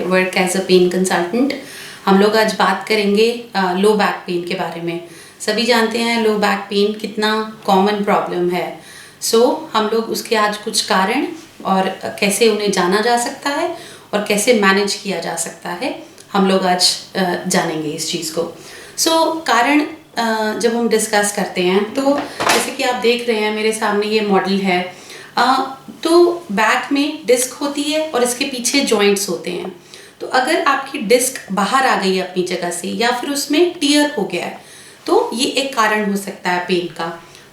Work as a pain consultant. हम लोग आज बात करेंगे लो बैक पेन के बारे में। सभी जानते हैं लो बैक पेन कितना कॉमन प्रॉब्लम है। हम लोग उसके आज कुछ कारण और कैसे उन्हें जाना जा सकता है और कैसे मैनेज किया जा सकता है, हम लोग आज जानेंगे इस चीज़ को। कारण जब हम डिस्कस करते हैं तो जैसे कि आप देख रहे हैं मेरे सामने ये मॉडल है। तो बैक में डिस्क होती है और इसके पीछे जॉइंट्स होते हैं। तो अगर आपकी डिस्क बाहर आ गई है अपनी जगह से या फिर उसमें टियर हो गया है तो ये एक कारण हो सकता है पेन का।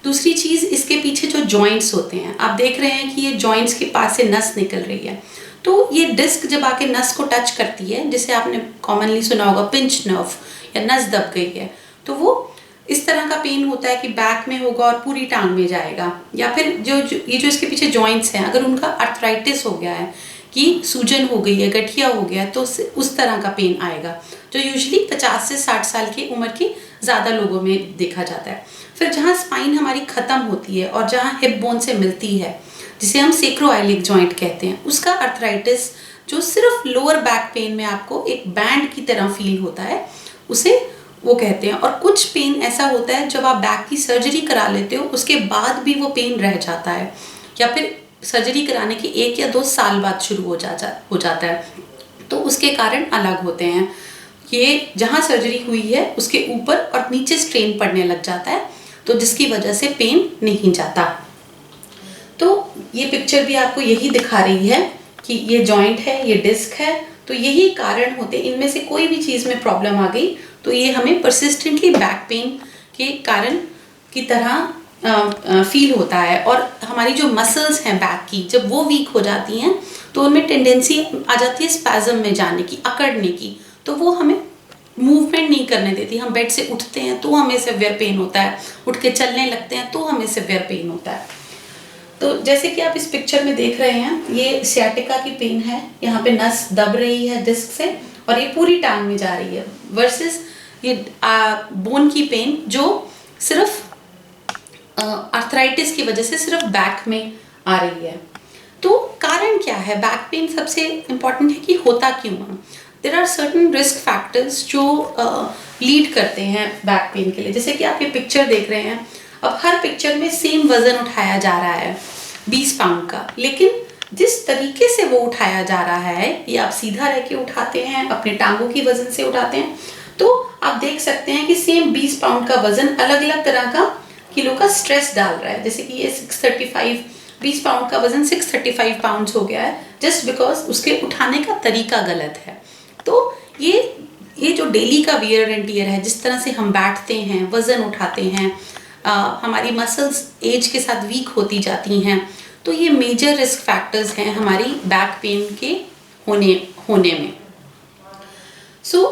दूसरी चीज़, इसके पीछे जो जॉइंट्स होते हैं, आप देख रहे हैं कि ये जॉइंट्स के पास से नस निकल रही है। तो ये डिस्क जब आके नस को टच करती है, जिसे आपने कॉमनली सुना होगा पिंच नर्व या नस दब गई है, तो वो इस तरह का पेन होता है कि बैक में होगा और पूरी टांग में जाएगा। या फिर ये जो इसके पीछे जॉइंट्स हैं, अगर उनका आर्थराइटिस हो गया है कि सूजन हो गई है, गठिया हो गया है, तो उस तरह का पेन आएगा जो यूजुअली 50 से 60 साल की उम्र के ज़्यादा लोगों में देखा जाता है। फिर जहाँ स्पाइन हमारी ख़त्म होती है और जहाँ हिप बोन से मिलती है, जिसे हम सेक्रोआइलिक जॉइंट कहते हैं, उसका आर्थराइटिस जो सिर्फ लोअर बैक पेन में आपको एक बैंड की तरह फील होता है, उसे वो कहते हैं। और कुछ पेन ऐसा होता है जब आप बैक की सर्जरी करा लेते हो उसके बाद भी वो पेन रह जाता है, या फिर सर्जरी कराने के 1 या 2 साल बाद शुरू हो जाता है। तो उसके कारण अलग होते हैं। ये जहाँ सर्जरी हुई है उसके ऊपर और नीचे स्ट्रेन पड़ने लग जाता है, तो जिसकी वजह से पेन नहीं जाता। तो ये पिक्चर भी आपको यही दिखा रही है कि ये जॉइंट है, ये डिस्क है। तो यही कारण होते हैं। इनमें से कोई भी चीज़ में प्रॉब्लम आ गई तो ये हमें परसिस्टेंटली बैक पेन के कारण की तरह फील होता है। और हमारी जो मसल्स हैं बैक की, जब वो वीक हो जाती हैं तो उनमें टेंडेंसी आ जाती है स्पैज़म में जाने की, अकड़ने की। तो वो हमें मूवमेंट नहीं करने देती। हम बेड से उठते हैं तो हमें सिवियर पेन होता है, उठ के चलने लगते हैं तो हमें सिवियर पेन होता है। तो जैसे कि आप इस पिक्चर में देख रहे हैं, ये सियाटिका की पेन है। यहाँ पे नस दब रही है डिस्क से और ये पूरी टांग में जा रही है, वर्सेस ये बोन की पेन जो सिर्फ आर्थराइटिस की वजह से सिर्फ बैक में आ रही है। तो कारण क्या है बैक पेन? सबसे इम्पॉर्टेंट है कि होता क्यों है। There are certain risk factors जो लीड करते हैं बैक पेन के लिए। जैसे कि आप ये पिक्चर देख रहे हैं, अब हर पिक्चर में सेम वजन उठाया जा रहा है 20 पाउंड का, लेकिन जिस तरीके से वो उठाया जा रहा है, ये आप सीधा रह के उठाते हैं, अपने टांगों की वजन से उठाते हैं, तो आप देख सकते हैं कि सेम 20 पाउंड का वजन अलग अलग तरह का किलो का स्ट्रेस डाल रहा है। जैसे कि ये 635, 20 पाउंड का वजन 635 पाउंड हो गया है, जस्ट बिकॉज उसके उठाने का तरीका गलत है। तो ये जो डेली का वियर एंड टियर है, जिस तरह से हम बैठते हैं, वजन उठाते हैं, हमारी मसल्स एज के साथ वीक होती जाती हैं, तो ये मेजर रिस्क फैक्टर्स हैं हमारी बैक पेन के होने में।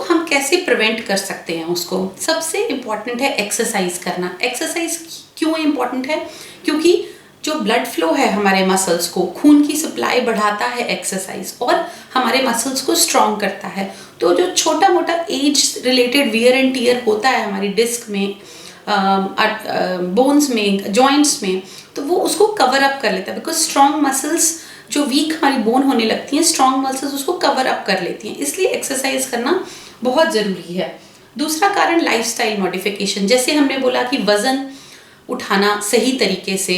हम कैसे प्रिवेंट कर सकते हैं उसको? सबसे इम्पॉर्टेंट है एक्सरसाइज करना। एक्सरसाइज क्यों इम्पॉर्टेंट है? क्योंकि जो ब्लड फ्लो है हमारे मसल्स को, खून की सप्लाई बढ़ाता है एक्सरसाइज और हमारे मसल्स को स्ट्रॉन्ग करता है। तो जो छोटा मोटा age related wear and tear होता है हमारी डिस्क में, बोन्स में, जॉइंट्स में, तो वो उसको कवर अप कर लेता है। बिकॉज स्ट्रॉन्ग मसल्स जो वीक हमारी बोन होने लगती हैं, स्ट्रॉन्ग मसल्स उसको कवर अप कर लेती हैं। इसलिए एक्सरसाइज करना बहुत ज़रूरी है। दूसरा कारण लाइफस्टाइल मॉडिफिकेशन। जैसे हमने बोला कि वज़न उठाना सही तरीके से,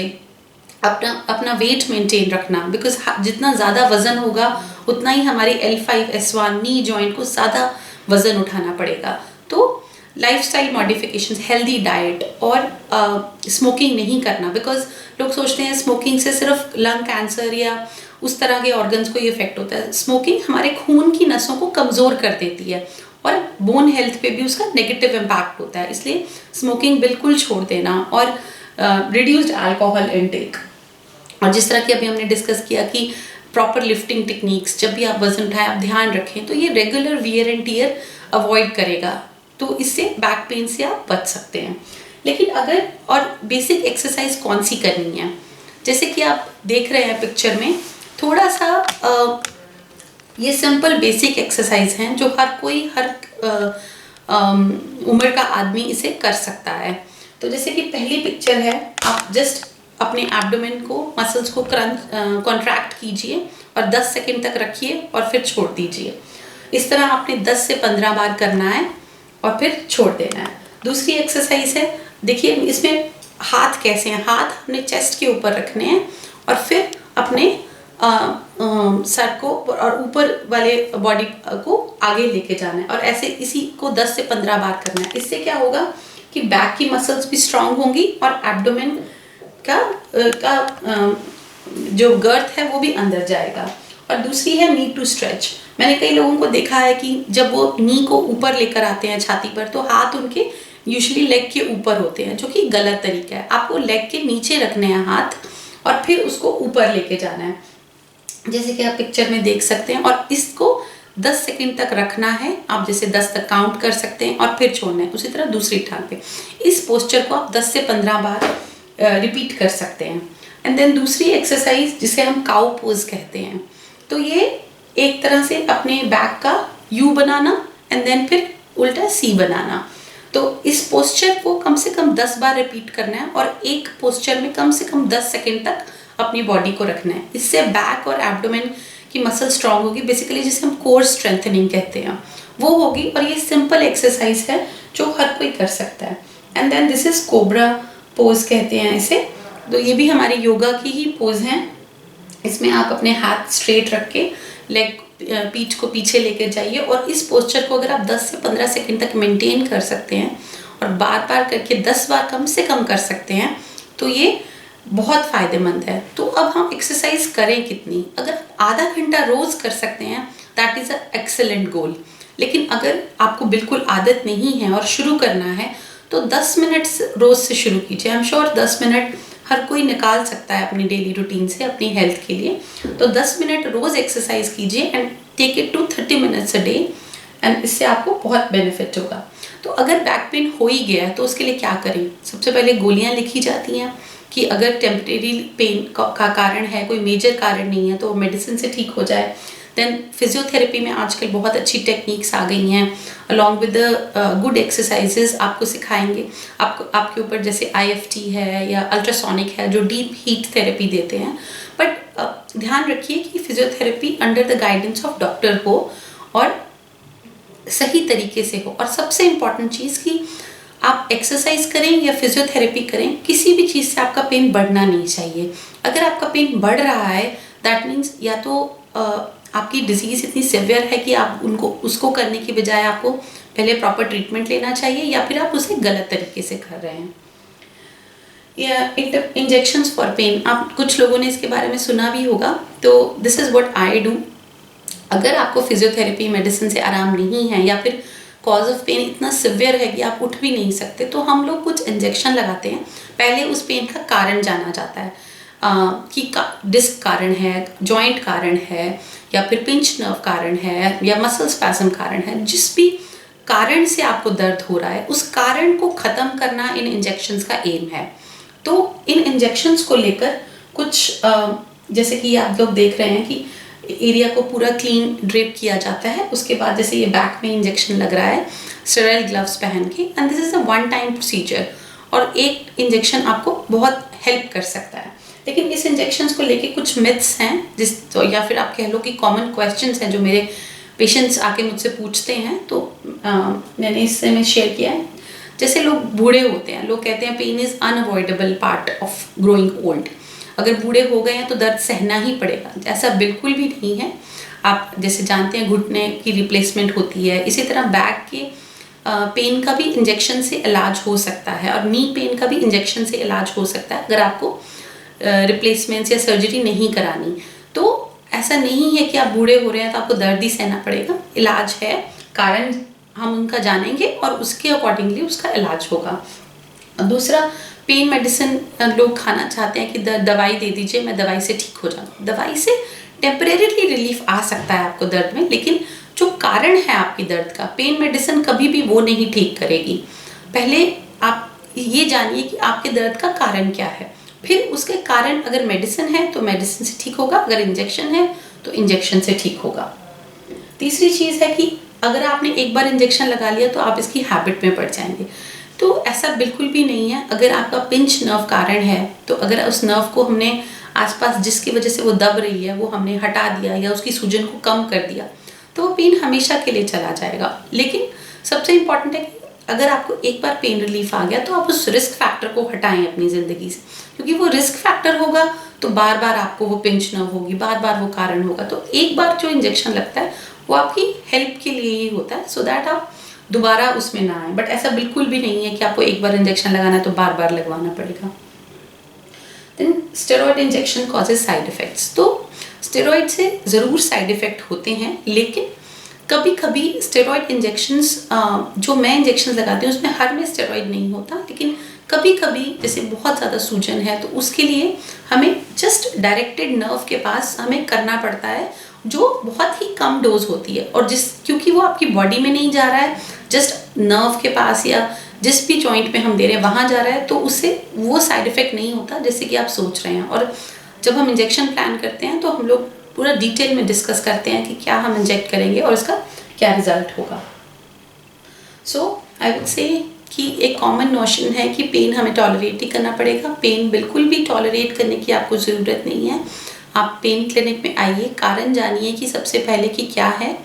अपना वेट मेंटेन रखना, बिकॉज जितना ज़्यादा वज़न होगा उतना ही हमारे L5, S1 नी जॉइंट को ज़्यादा वज़न उठाना पड़ेगा। तो लाइफस्टाइल मॉडिफिकेशंस, हेल्दी डाइट और स्मोकिंग नहीं करना। बिकॉज लोग सोचते हैं स्मोकिंग से सिर्फ लंग कैंसर या उस तरह के ऑर्गन्स को ये इफेक्ट होता है। स्मोकिंग हमारे खून की नसों को कमज़ोर कर देती है और बोन हेल्थ पे भी उसका नेगेटिव इम्पैक्ट होता है। इसलिए स्मोकिंग बिल्कुल छोड़ देना और रिड्यूस्ड अल्कोहल इनटेक। और जिस तरह की अभी हमने डिस्कस किया कि प्रॉपर लिफ्टिंग टेक्निक्स, जब भी आप वजन उठाएं आप ध्यान रखें, तो ये regular wear and tear avoid करेगा। तो इससे बैक पेन से आप बच सकते हैं। लेकिन अगर और बेसिक एक्सरसाइज कौन सी करनी है? जैसे कि आप देख रहे हैं पिक्चर में, थोड़ा सा ये सिंपल बेसिक एक्सरसाइज हैं जो हर उम्र का आदमी इसे कर सकता है। तो जैसे कि पहली पिक्चर है, आप जस्ट अपने एब्डोमेन को, मसल्स को कॉन्ट्रैक्ट कीजिए और 10 सेकंड तक रखिए और फिर छोड़ दीजिए। इस तरह आपने 10 से 15 बार करना है और फिर छोड़ देना है। दूसरी एक्सरसाइज है, देखिए इसमें हाथ कैसे हैं, हाथ अपने चेस्ट के ऊपर रखने हैं और फिर अपने सर को और ऊपर वाले बॉडी को आगे लेके जाना है और ऐसे इसी को 10 से 15 बार करना है। इससे क्या होगा कि बैक की मसल्स भी स्ट्रांग होंगी और एब्डोमेन का जो गर्थ है वो भी अंदर जाएगा। और दूसरी है नी टू स्ट्रेच। मैंने कई लोगों को देखा है कि जब वो नी को ऊपर लेकर आते हैं छाती पर, तो हाथ उनके यूजुअली लेग के ऊपर होते हैं, जो कि गलत तरीका है। आपको लेग के नीचे रखने हैं हाथ और फिर उसको ऊपर लेके जाना है, जैसे कि आप पिक्चर में देख सकते हैं। और इसको 10 सेकंड तक रखना है। आप जैसे 10 तक काउंट कर सकते हैं और फिर छोड़ना है। उसी तरह दूसरी टांग पे इस पोस्चर को आप 10 से 15 बार रिपीट कर सकते हैं। एंड देन दूसरी एक्सरसाइज जिसे हम काउ पोज कहते हैं, तो ये एक तरह से अपने बैक का यू बनाना एंड देन फिर उल्टा सी बनाना। तो इस पोस्चर को कम से कम 10 बार रिपीट करना है और एक पोस्चर में कम से कम 10 सेकंड तक अपनी बॉडी को रखना है। इससे बैक और एब्डोमेन की मसल स्ट्रांग होगी, बेसिकली जिसे हम कोर स्ट्रेंथनिंग कहते हैं वो होगी। और ये सिंपल एक्सरसाइज है जो हर कोई कर सकता है। And then this is cobra pose कहते हैं इसे। तो ये भी हमारे योगा की ही पोज हैं। इसमें आप अपने हाथ स्ट्रेट रख के लेग पीठ को पीछे लेकर जाइए और इस पोस्चर को अगर आप 10 से 15 सेकंड तक मेंटेन कर सकते हैं और बार बार करके 10 बार कम से कम कर सकते हैं तो ये बहुत फ़ायदेमंद है। तो अब हम एक्सरसाइज करें कितनी? अगर आधा घंटा रोज़ कर सकते हैं दैट इज़ अ एक्सेलेंट गोल। लेकिन अगर आपको बिल्कुल आदत नहीं है और शुरू करना है तो 10 मिनट रोज़ से शुरू कीजिए। आई एम श्योर 10 मिनट हर कोई निकाल सकता है अपनी डेली रूटीन से अपनी हेल्थ के लिए। तो 10 मिनट रोज़ एक्सरसाइज कीजिए and take it to 30 minutes a day and इससे आपको बहुत बेनिफिट होगा। तो अगर बैक पेन हो ही गया तो उसके लिए क्या करें? सबसे पहले गोलियां लिखी जाती हैं कि अगर टेम्परेरी पेन का कारण है, कोई मेजर कारण नहीं है, तो मेडिसिन से ठीक हो जाए। देन फिजियोथेरेपी में आजकल बहुत अच्छी टेक्निक्स आ गई हैं, अलॉन्ग विद गुड एक्सरसाइजेज आपको सिखाएंगे। आपके ऊपर जैसे IFT है या अल्ट्रासोनिक है जो डीप हीट थेरेपी देते हैं। बट ध्यान रखिए कि physiotherapy under the guidance of doctor हो और सही तरीके से हो। और सबसे इम्पॉर्टेंट चीज़ कि आप एक्सरसाइज करें या फिजियोथेरेपी करें, किसी भी चीज़ से आपका पेन बढ़ना नहीं चाहिए। अगर आपका पेन बढ़ रहा है दैट मीन्स या तो आपकी डिजीज़ इतनी सिवियर है कि आप उसको करने की बजाय आपको पहले प्रॉपर ट्रीटमेंट लेना चाहिए या फिर आप उसे गलत तरीके से कर रहे हैं। या इंजेक्शंस फॉर पेन, आप कुछ लोगों ने इसके बारे में सुना भी होगा। तो this is what I do. अगर आपको फिजियोथेरेपी मेडिसिन से आराम नहीं है या फिर कॉज ऑफ पेन इतना सिवियर है कि आप उठ भी नहीं सकते, तो हम लोग कुछ इंजेक्शन लगाते हैं। पहले उस पेन का कारण जाना जाता है कि डिस्क कारण है, जॉइंट कारण है या फिर पिंच नर्व कारण है या मसल स्पैस्म कारण है। जिस भी कारण से आपको दर्द हो रहा है उस कारण को ख़त्म करना इन इंजेक्शंस का एम है। तो इन इंजेक्शंस को लेकर कुछ जैसे कि आप लोग देख रहे हैं कि एरिया को पूरा क्लीन ड्रेप किया जाता है। उसके बाद जैसे ये बैक में इंजेक्शन लग रहा है स्टेराइल ग्लव्स पहन के, and this is a one time procedure और एक इंजेक्शन आपको बहुत हेल्प कर सकता है। लेकिन इस इंजेक्शंस को लेके कुछ मिथ्स हैं तो या फिर आप कह लो कि कॉमन क्वेश्चंस हैं जो मेरे पेशेंट्स आके मुझसे पूछते हैं। तो मैंने इससे में शेयर किया है। जैसे लोग बूढ़े होते हैं, लोग कहते हैं pain is unavoidable part of growing old. अगर बूढ़े हो गए हैं तो दर्द सहना ही पड़ेगा, ऐसा बिल्कुल भी नहीं है। आप जैसे जानते हैं घुटने की रिप्लेसमेंट होती है, इसी तरह बैक के पेन का भी इंजेक्शन से इलाज हो सकता है और नी पेन का भी इंजेक्शन से इलाज हो सकता है अगर आपको रिप्लेसमेंट्स या सर्जरी नहीं करानी। तो ऐसा नहीं है कि आप बूढ़े हो रहे हैं तो आपको दर्द ही सहना पड़ेगा। इलाज है, कारण हम उनका जानेंगे और उसके अकॉर्डिंगली उसका इलाज होगा। दूसरा, पेन मेडिसिन लोग खाना चाहते हैं कि दवाई दे दीजिए, मैं दवाई से ठीक हो जाऊँ। दवाई से टेम्परेरीली रिलीफ आ सकता है आपको दर्द में, लेकिन जो कारण है आपकी दर्द का, पेन मेडिसिन कभी भी वो नहीं ठीक करेगी। पहले आप ये जानिए कि आपके दर्द का कारण क्या है, फिर उसके कारण अगर मेडिसिन है तो मेडिसिन से ठीक होगा, अगर इंजेक्शन है तो इंजेक्शन से ठीक होगा। तीसरी चीज़ है कि अगर आपने एक बार इंजेक्शन लगा लिया तो आप इसकी हैबिट में पड़ जाएंगे। तो ऐसा बिल्कुल भी नहीं है। अगर आपका पिंच नर्व कारण है तो अगर उस नर्व को हमने आसपास जिसकी वजह से वो दब रही है वो हमने हटा दिया या उसकी सूजन को कम कर दिया तो वो पेन हमेशा के लिए चला जाएगा। लेकिन सबसे इम्पॉर्टेंट है कि अगर आपको एक बार पेन रिलीफ आ गया तो आप उस रिस्क फैक्टर को हटाएं अपनी ज़िंदगी से, क्योंकि वो रिस्क फैक्टर होगा तो बार बार आपको वो पिंच नर्व होगी, बार बार वो कारण होगा। तो एक बार जो इंजेक्शन लगता है वो आपकी हेल्प के लिए ही होता है, सो दैट आप दोबारा उसमें ना आए। बट ऐसा बिल्कुल भी नहीं है कि आपको एक बार इंजेक्शन लगाना है तो बार बार लगवाना पड़ेगा। Then steroid injection causes side effects. तो स्टेरॉयड से ज़रूर साइड इफ़ेक्ट होते हैं, लेकिन कभी कभी स्टेरॉयड इंजेक्शंस जो मैं इंजेक्शन लगाती हूँ उसमें हर में स्टेरॉयड नहीं होता, लेकिन कभी कभी जैसे बहुत ज़्यादा सूजन है तो उसके लिए हमें जस्ट डायरेक्टेड नर्व के पास हमें करना पड़ता है, जो बहुत ही कम डोज होती है। और क्योंकि वो आपकी बॉडी में नहीं जा रहा है, जस्ट नर्व के पास या जिस भी जॉइंट में हम दे रहे हैं वहाँ जा रहा है, तो उससे वो साइड इफ़ेक्ट नहीं होता जैसे कि आप सोच रहे हैं। और जब हम इंजेक्शन प्लान करते हैं तो हम लोग पूरा डिटेल में डिस्कस करते हैं कि क्या हम इंजेक्ट करेंगे और इसका क्या रिजल्ट होगा। सो आई वुड से कि एक कॉमन नोशन है कि पेन हमें टॉलरेट ही करना पड़ेगा। पेन बिल्कुल भी टॉलरेट करने की आपको ज़रूरत नहीं है। आप पेन क्लिनिक में आइए, कारण जानिए कि सबसे पहले कि क्या है,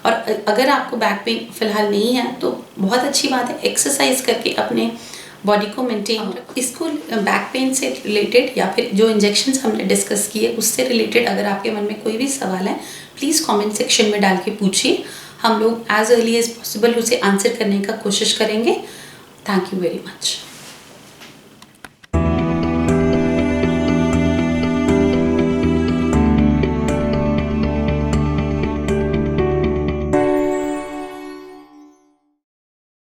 और अगर आपको बैक पेन फ़िलहाल नहीं है तो बहुत अच्छी बात है, एक्सरसाइज करके अपने बॉडी को मेंटेन रखो। इसको बैक पेन से रिलेटेड या फिर जो इंजेक्शंस हमने डिस्कस किए उससे रिलेटेड अगर आपके मन में कोई भी सवाल है, प्लीज़ कमेंट सेक्शन में डाल के पूछिए। हम लोग एज अर्ली एज पॉसिबल उसे आंसर करने का कोशिश करेंगे। Thank you very much.